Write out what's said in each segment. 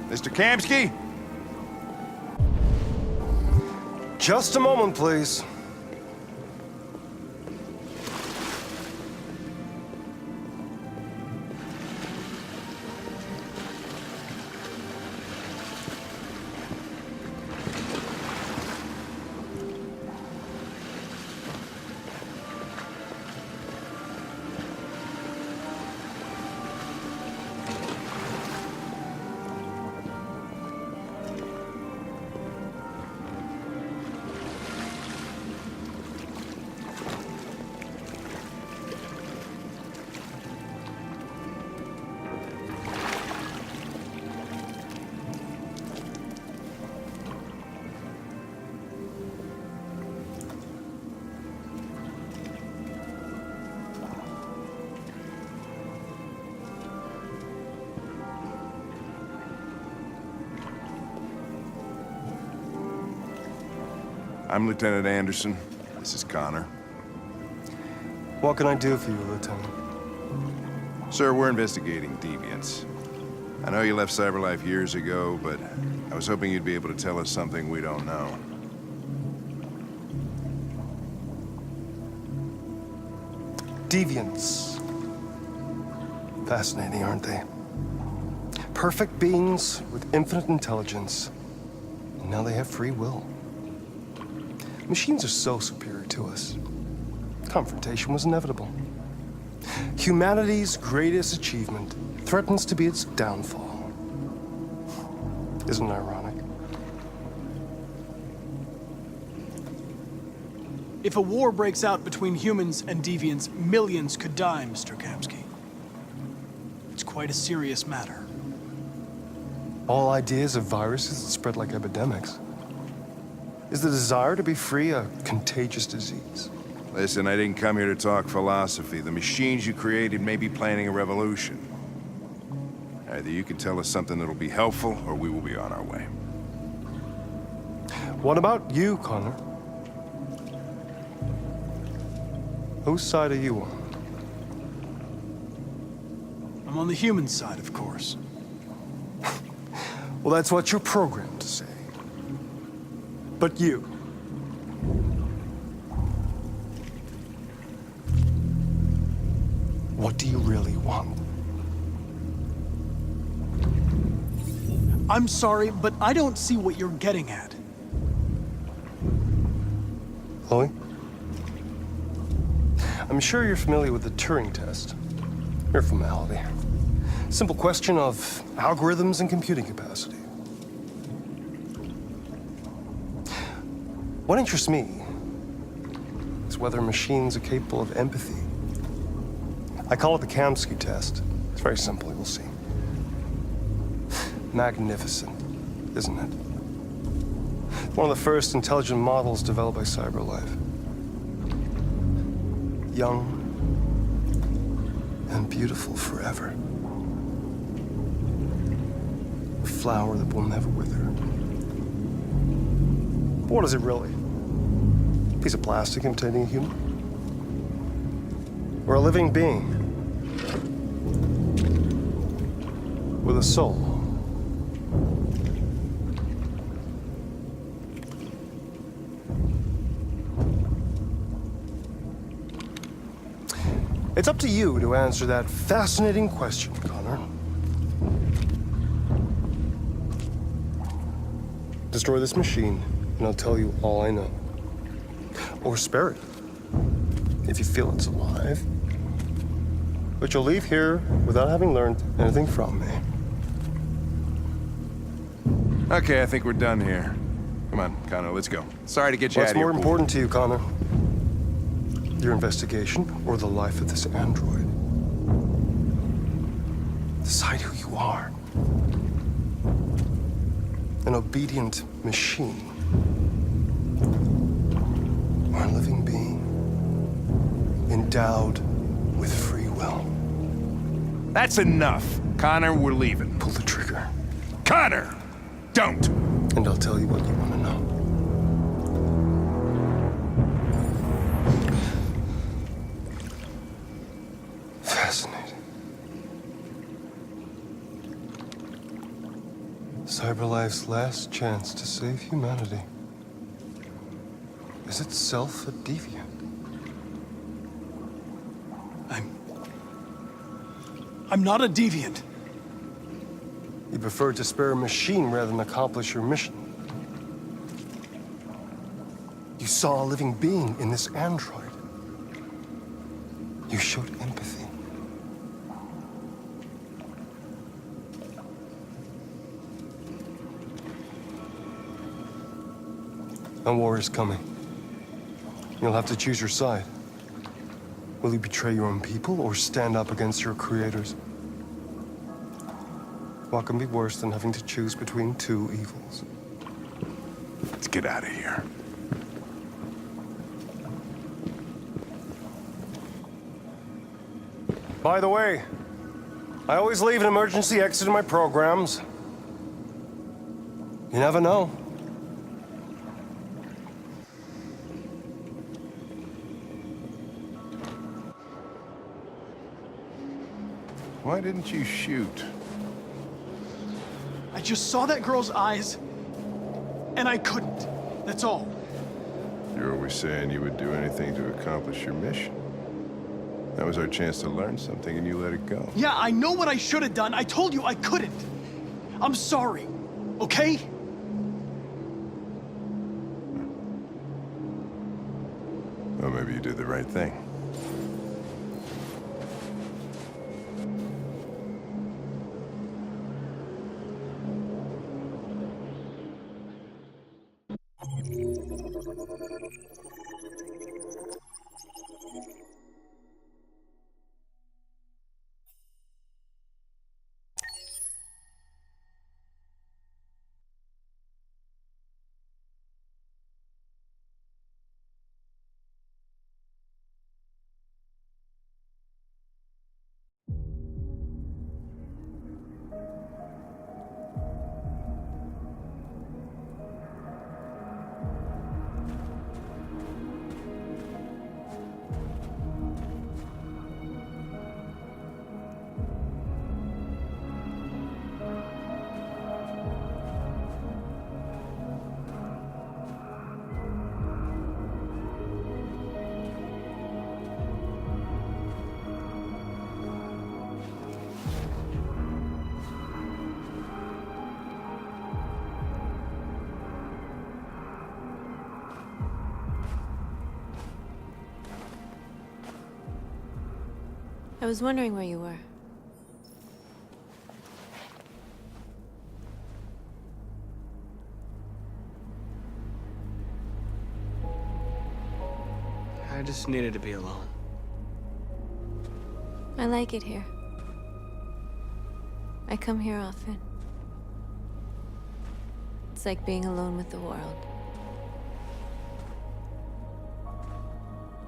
Mr. Kamsky? Just a moment, please. I'm Lieutenant Anderson. This is Connor. What can I do for you, Lieutenant? Sir, we're investigating deviants. I know you left CyberLife years ago, but I was hoping you'd be able to tell us something we don't know. Deviants. Fascinating, aren't they? Perfect beings with infinite intelligence. And now they have free will. Machines are so superior to us. Confrontation was inevitable. Humanity's greatest achievement threatens to be its downfall. Isn't it ironic? If a war breaks out between humans and deviants, millions could die, Mr. Kamsky. It's quite a serious matter. All ideas of viruses that spread like epidemics. Is the desire to be free a contagious disease? Listen, I didn't come here to talk philosophy. The machines you created may be planning a revolution. Either you can tell us something that'll be helpful, or we will be on our way. What about you, Connor? Whose side are you on? I'm on the human side, of course. Well, that's what you're programmed to say. But you. What do you really want? I'm sorry, but I don't see what you're getting at. Chloe? I'm sure you're familiar with the Turing test. Mere formality. Simple question of algorithms and computing capacity. What interests me is whether machines are capable of empathy. I call it the Kamsky test. It's very simple, you'll see. Magnificent, isn't it? One of the first intelligent models developed by CyberLife. Young and beautiful forever. A flower that will never wither. But what is it really? A piece of plastic imitating a human? Or a living being? With a soul? It's up to you to answer that fascinating question, Connor. Destroy this machine, and I'll tell you all I know. Or spare it, if you feel it's alive. But you'll leave here without having learned anything from me. Okay, I think we're done here. Come on, Connor, let's go. Sorry to get you out What's of here. more important to you, Connor? Your investigation or the life of this android? Decide who you are. An obedient machine. Or a living being. Endowed with free will. That's enough. Connor, we're leaving. Pull the trigger. Connor! Don't! And I'll tell you what you want to know. Fascinating. CyberLife's last chance to save humanity is itself a deviant. I'm not a deviant. You preferred to spare a machine rather than accomplish your mission. You saw a living being in this android. You showed empathy. A war is coming. You'll have to choose your side. Will you betray your own people or stand up against your creators? What can be worse than having to choose between two evils? Let's get out of here. By the way, I always leave an emergency exit in my programs. You never know. Why didn't you shoot? I just saw that girl's eyes, and I couldn't. That's all. You're always saying you would do anything to accomplish your mission. That was our chance to learn something, and you let it go. Yeah, I know what I should have done. I told you I couldn't. I'm sorry, okay? Well, maybe you did the right thing. I was wondering where you were. I just needed to be alone. I like it here. I come here often. It's like being alone with the world.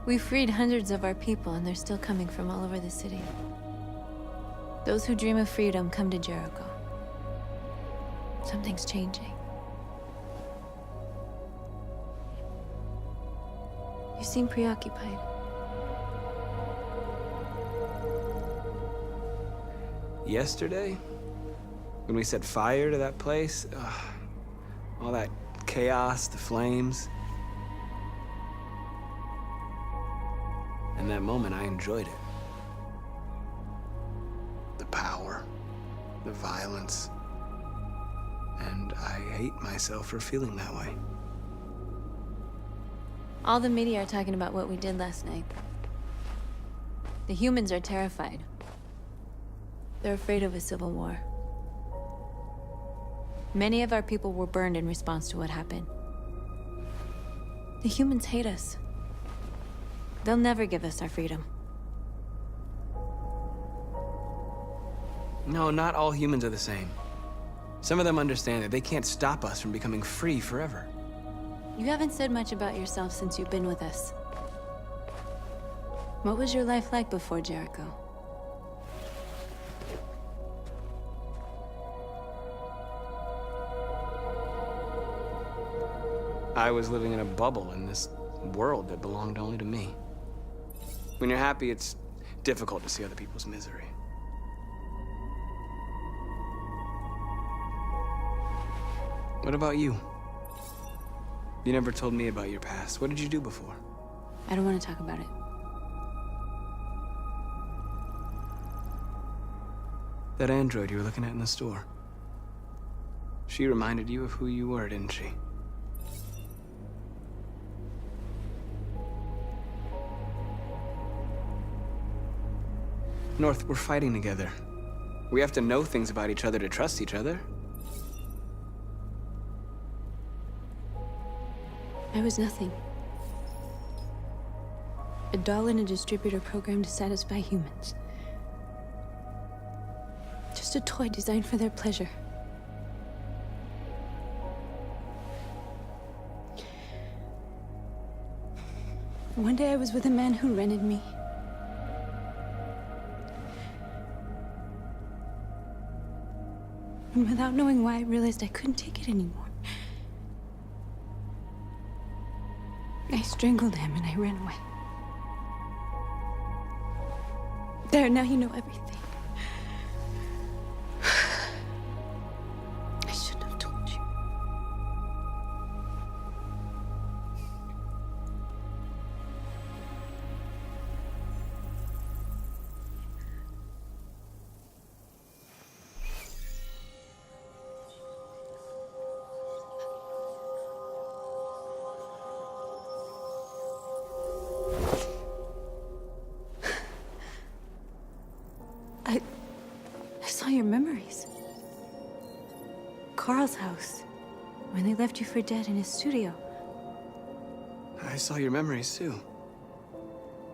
We freed hundreds of our people, and they're still coming from all over the city. Those who dream of freedom come to Jericho. Something's changing. You seem preoccupied. Yesterday, when we set fire to that place, all that chaos, the flames. In that moment, I enjoyed it. The power, the violence. And I hate myself for feeling that way. All the media are talking about what we did last night. The humans are terrified. They're afraid of a civil war. Many of our people were burned in response to what happened. The humans hate us. They'll never give us our freedom. No, not all humans are the same. Some of them understand that they can't stop us from becoming free forever. You haven't said much about yourself since you've been with us. What was your life like before Jericho? I was living in a bubble in this world that belonged only to me. When you're happy, it's difficult to see other people's misery. What about you? You never told me about your past. What did you do before? I don't want to talk about it. That android you were looking at in the store. She reminded you of who you were, didn't she? North, we're fighting together. We have to know things about each other to trust each other. I was nothing. A doll in a distributor program to satisfy humans. Just a toy designed for their pleasure. One day I was with a man who rented me. And without knowing why, I realized I couldn't take it anymore. I strangled him and I ran away. There, now you know everything. I shouldn't have told you. I saw your memories. Carl's house, when they left you for dead in his studio. I saw your memories too.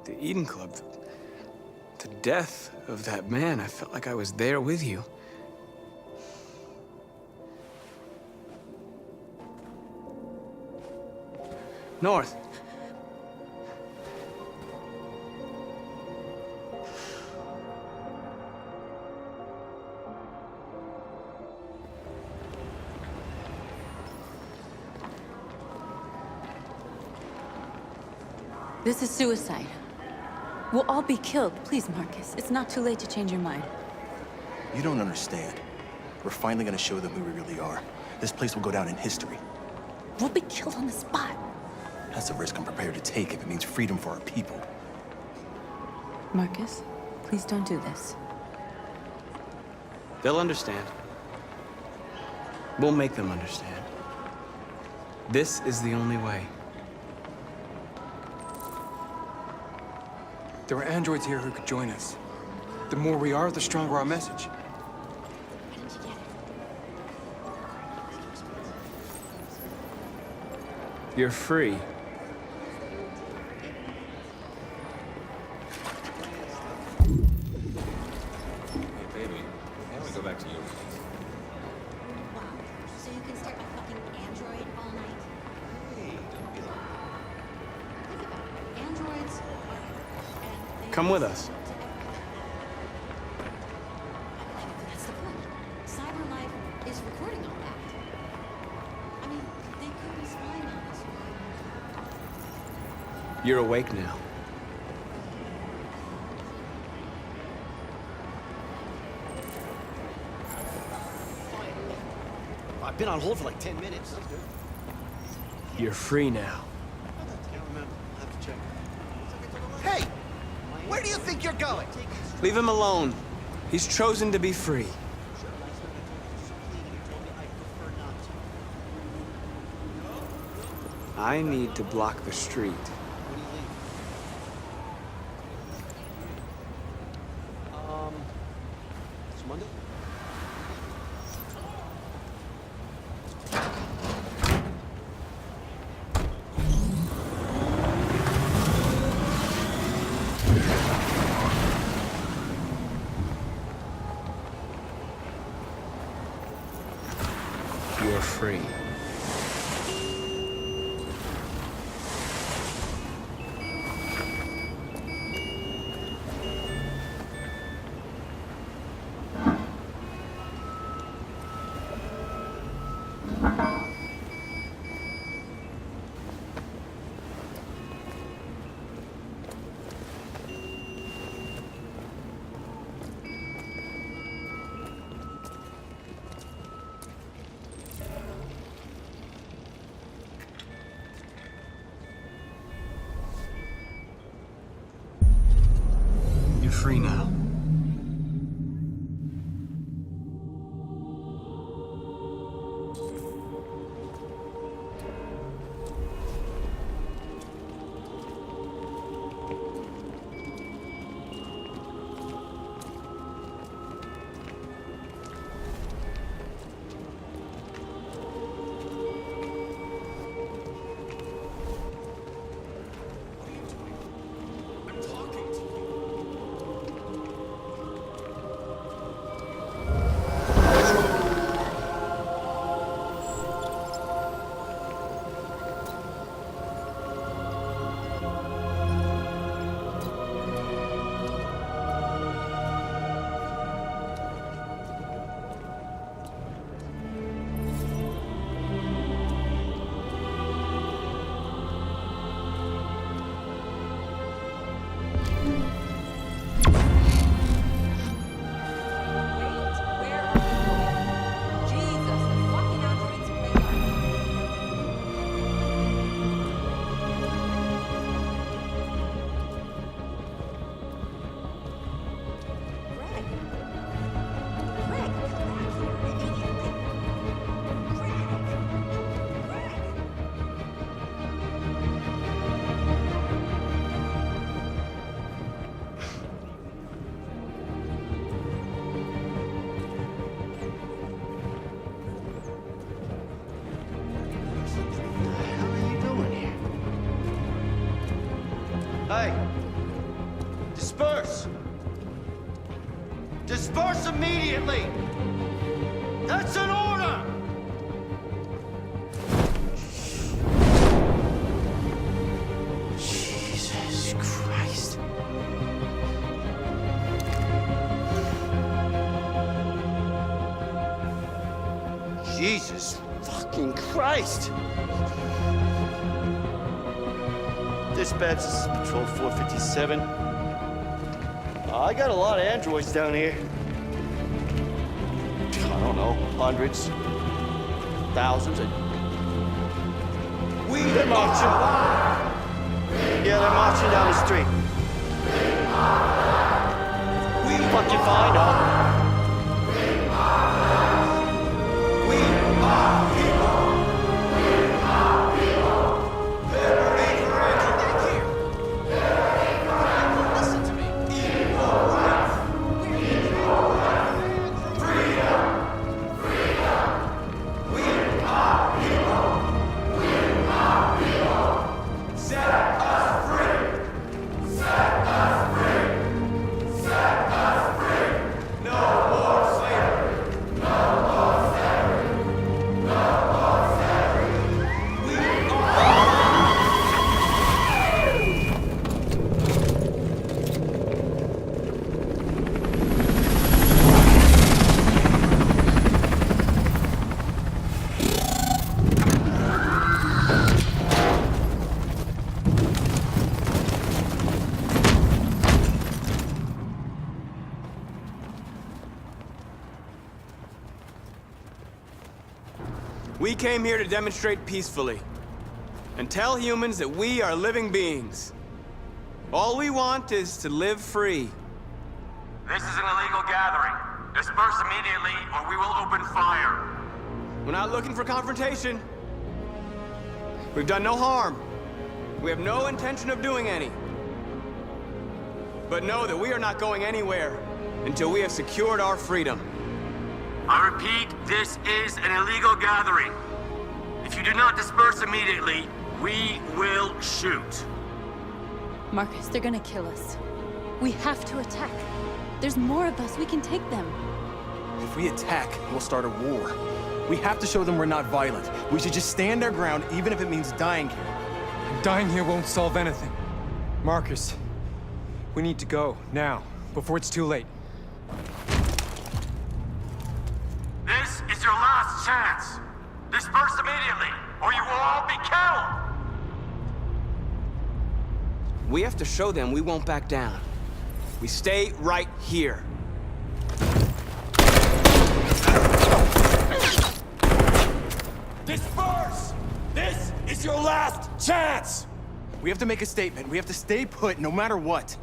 The Eden Club. The death of that man. I felt like I was there with you. North. This is suicide. We'll all be killed. Please, Marcus. It's not too late to change your mind. You don't understand. We're finally gonna show them who we really are. This place will go down in history. We'll be killed on the spot. That's a risk I'm prepared to take if it means freedom for our people. Marcus, please don't do this. They'll understand. We'll make them understand. This is the only way. There are androids here who could join us. The more we are, the stronger our message. You're free. Baby, why don't we go back to you? Wow. So you can stare at my fucking android all night? Hey, don't be like Think about it. Androids are... and they Come with us. to everything. That's the point. CyberLife is recording all that. I mean, they could be spying on us. You're awake now. I've been on hold for like 10 minutes. That's good. You're free now. Can't remember. I'll have to check. Hey! Where do you think you're going? Leave him alone. He's chosen to be free. I need to block the street. It's Monday? You're free. free now. Hey! Disperse! Disperse immediately! That's an order! Jesus Christ. Jesus fucking Christ! Dispatch, this is Patrol 457. I got a lot of androids down here. I don't know, hundreds, thousands. They're marching. Yeah, they're marching down the street. Fucking fine, huh? We came here to demonstrate peacefully and tell humans that we are living beings. All we want is to live free. This is an illegal gathering. Disperse immediately or we will open fire. We're not looking for confrontation. We've done no harm. We have no intention of doing any. But know that we are not going anywhere until we have secured our freedom. I repeat, this is an illegal gathering. If you do not disperse immediately, we will shoot. Marcus, they're gonna kill us. We have to attack. There's more of us. We can take them. If we attack, we'll start a war. We have to show them we're not violent. We should just stand our ground, even if it means dying here. And dying here won't solve anything. Marcus, we need to go, now, before it's too late. This is your last chance. Disperse immediately, or you will all be killed. We have to show them we won't back down. We stay right here. Disperse! This is your last chance! We have to make a statement. We have to stay put, no matter what.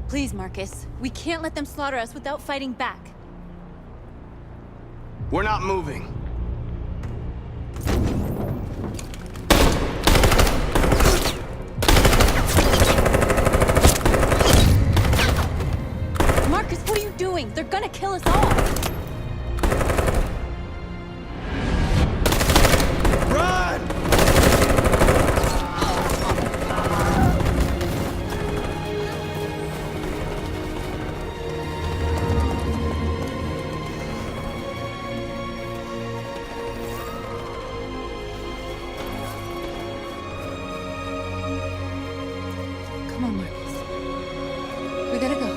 Please, Marcus. We can't let them slaughter us without fighting back. We're not moving. Marcus, what are you doing? They're gonna kill us all! Run! Come on, Marcus. We gotta go.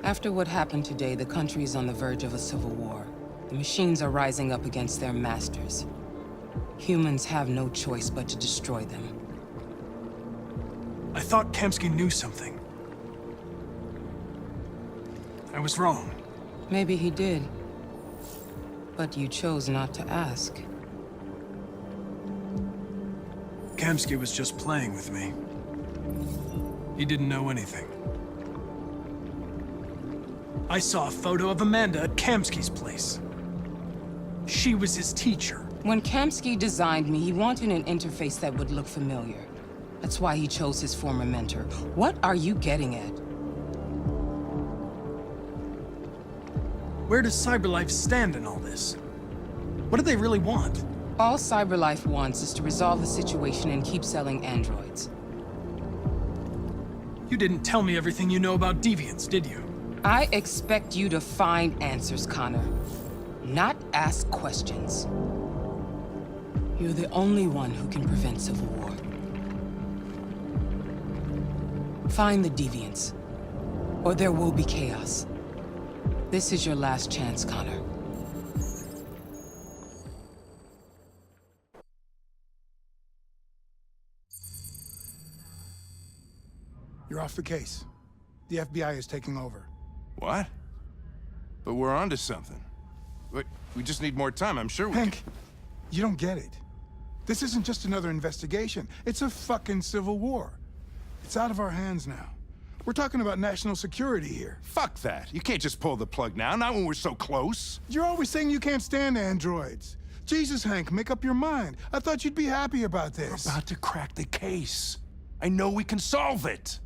After what happened today, the country is on the verge of a civil war. The machines are rising up against their masters. Humans have no choice but to destroy them. I thought Kamsky knew something. I was wrong. Maybe he did. But you chose not to ask. Kamsky was just playing with me. He didn't know anything. I saw a photo of Amanda at Kamsky's place. She was his teacher. When Kamsky designed me, he wanted an interface that would look familiar. That's why he chose his former mentor. What are you getting at? Where does CyberLife stand in all this? What do they really want? All CyberLife wants is to resolve the situation and keep selling androids. You didn't tell me everything you know about deviants, did you? I expect you to find answers, Connor. Not ask questions. You're the only one who can prevent civil war. Find the deviants, or there will be chaos. This is your last chance, Connor. You're off the case. The FBI is taking over. What? But we're onto something. Wait, we just need more time, I'm sure we Hank, you don't get it. This isn't just another investigation. It's a fucking civil war. It's out of our hands now. We're talking about national security here. Fuck that. You can't just pull the plug now, not when we're so close. You're always saying you can't stand androids. Jesus, Hank, make up your mind. I thought you'd be happy about this. We're about to crack the case. I know we can solve it.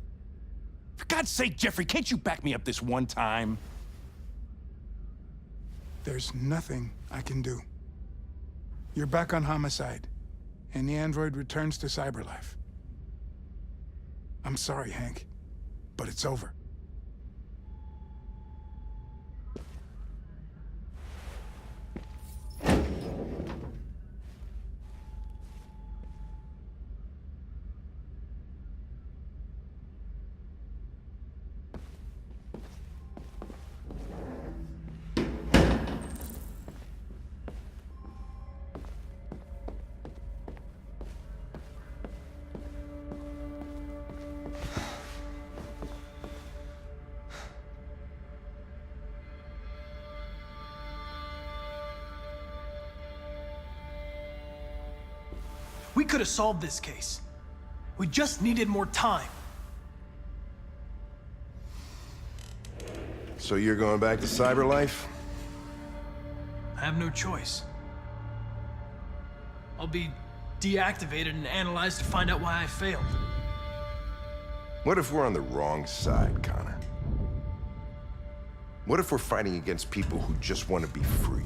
For God's sake, Jeffrey, can't you back me up this one time? There's nothing I can do. You're back on homicide, and the android returns to CyberLife. I'm sorry, Hank, but it's over. We could have solved this case. We just needed more time. So you're going back to Cyberlife? I have no choice. I'll be deactivated and analyzed to find out why I failed. What if we're on the wrong side, Connor? What if we're fighting against people who just want to be free?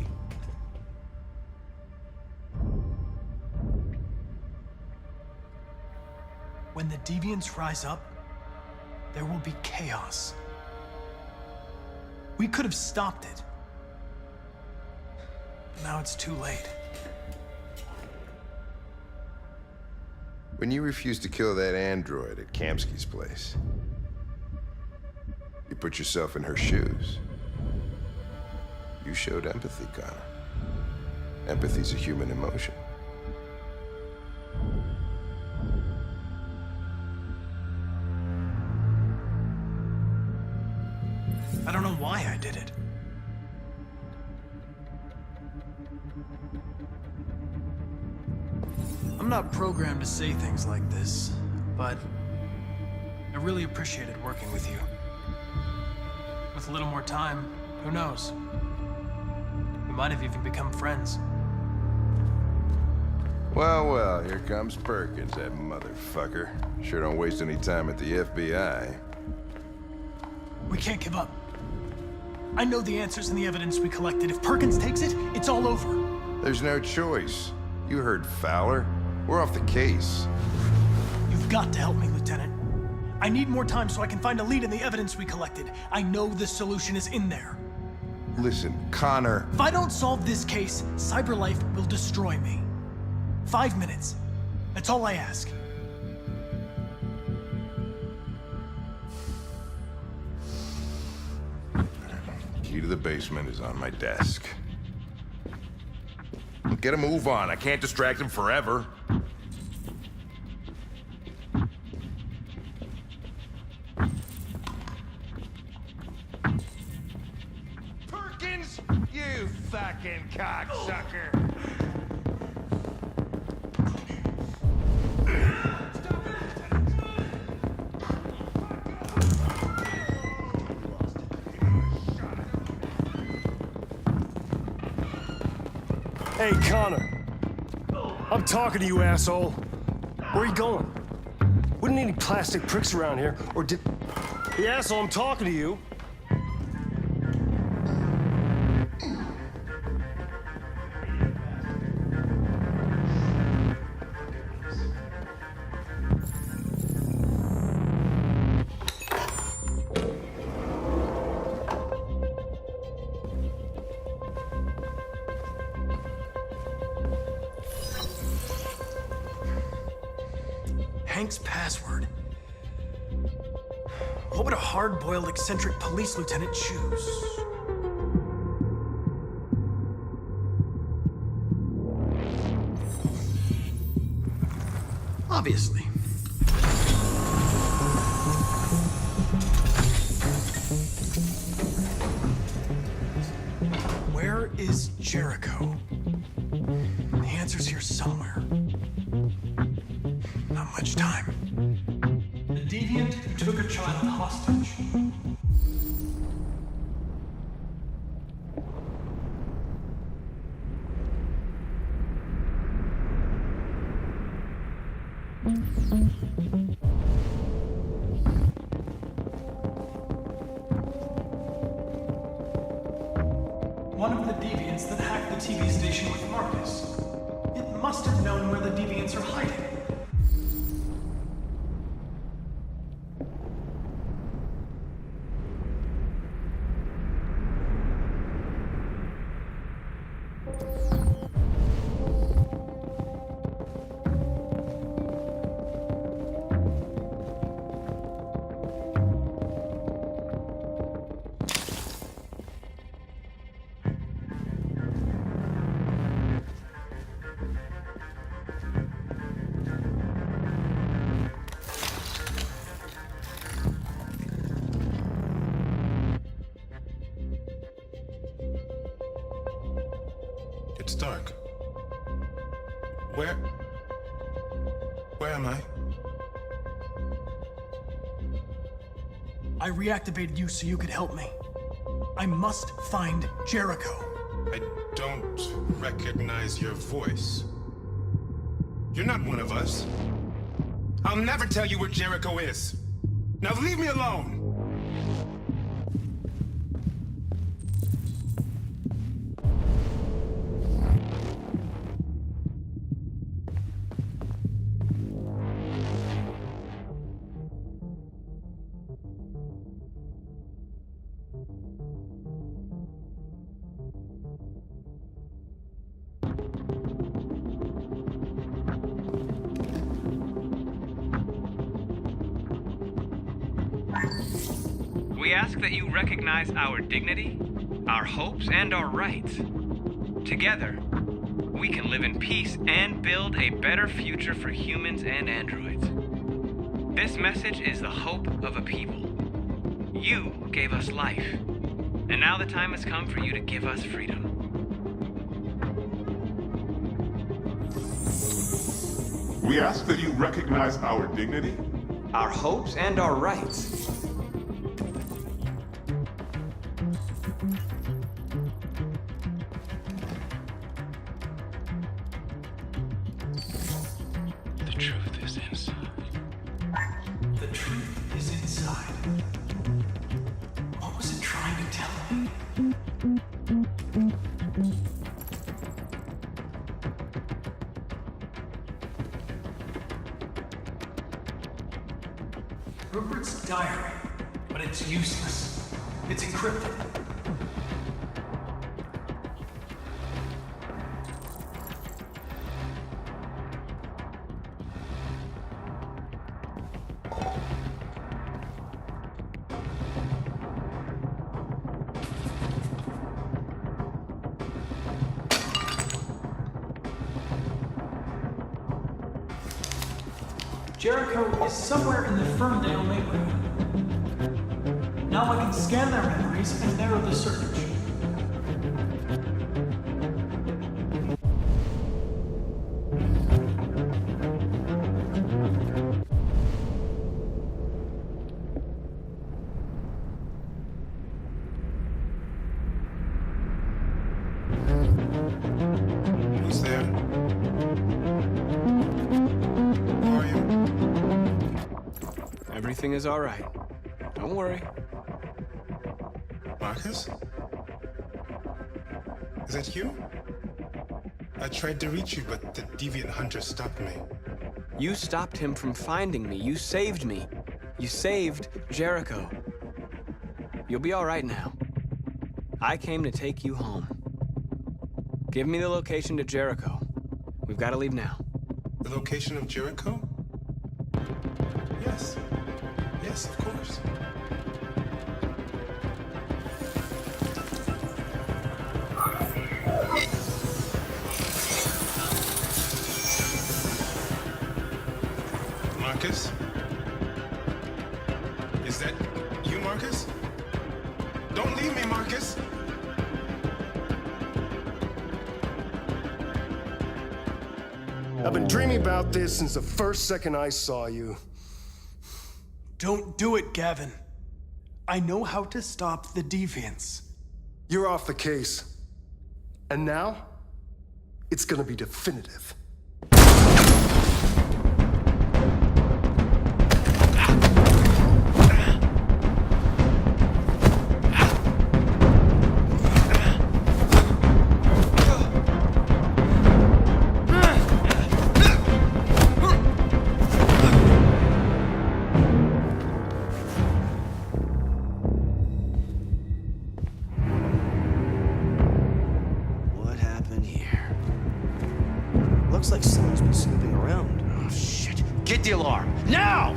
When the deviants rise up, there will be chaos. We could have stopped it. But now it's too late. When you refused to kill that android at Kamsky's place, you put yourself in her shoes. You showed empathy, Connor. Empathy's a human emotion. I don't know why I did it. I'm not programmed to say things like this, but I really appreciated working with you. With a little more time, who knows? We might have even become friends. Well, well, here comes Perkins, that motherfucker. Sure don't waste any time at the FBI. We can't give up. I know the answers and the evidence we collected. If Perkins takes it, it's all over. There's no choice. You heard Fowler. We're off the case. You've got to help me, Lieutenant. I need more time so I can find a lead in the evidence we collected. I know the solution is in there. Listen, Connor. If I don't solve this case, Cyberlife will destroy me. 5 minutes. That's all I ask. Key to the basement is on my desk. Get a move on. I can't distract him forever. Perkins! You fucking cocksucker! Hey, Connor. I'm talking to you, asshole. Where are you going? Wouldn't need any plastic pricks around here, or did... Hey, asshole, I'm talking to you. Hank's password. What would a hard-boiled, eccentric police lieutenant choose? Obviously. Where is Jericho? The answer's here somewhere. Not much time. The deviant who took a child hostage. One of the deviants that hacked the TV station with Marcus. It must have known where the deviants are hiding. It's dark. Where? Where am I? I reactivated you so you could help me. I must find Jericho. I don't recognize your voice. You're not one of us. I'll never tell you where Jericho is. Now leave me alone! We ask that you recognize our dignity, our hopes, and our rights. Together, we can live in peace and build a better future for humans and androids. This message is the hope of a people. You gave us life, and now the time has come for you to give us freedom. We ask that you recognize our dignity, our hopes, and our rights. The truth is inside. The truth is inside. What was it trying to tell me? Rupert's diary, but it's useless. It's encrypted. Jericho is somewhere in the Ferndale neighborhood. Now I can scan their memories and narrow the search. Who's there? Who are you? Everything is all right. Don't worry. Marcus? Is that you? I tried to reach you, but the deviant hunter stopped me. You stopped him from finding me. You saved me. You saved Jericho. You'll be all right now. I came to take you home. Give me the location to Jericho. We've got to leave now. The location of Jericho? Yes. Yes, of course. Marcus? Is that you, Marcus? Don't leave me, Marcus! I've been dreaming about this since the first second I saw you. Don't do it, Gavin. I know how to stop the deviants. You're off the case. And now, it's gonna be definitive. Looks like someone's been snooping around. Oh, shit. Get the alarm. Now!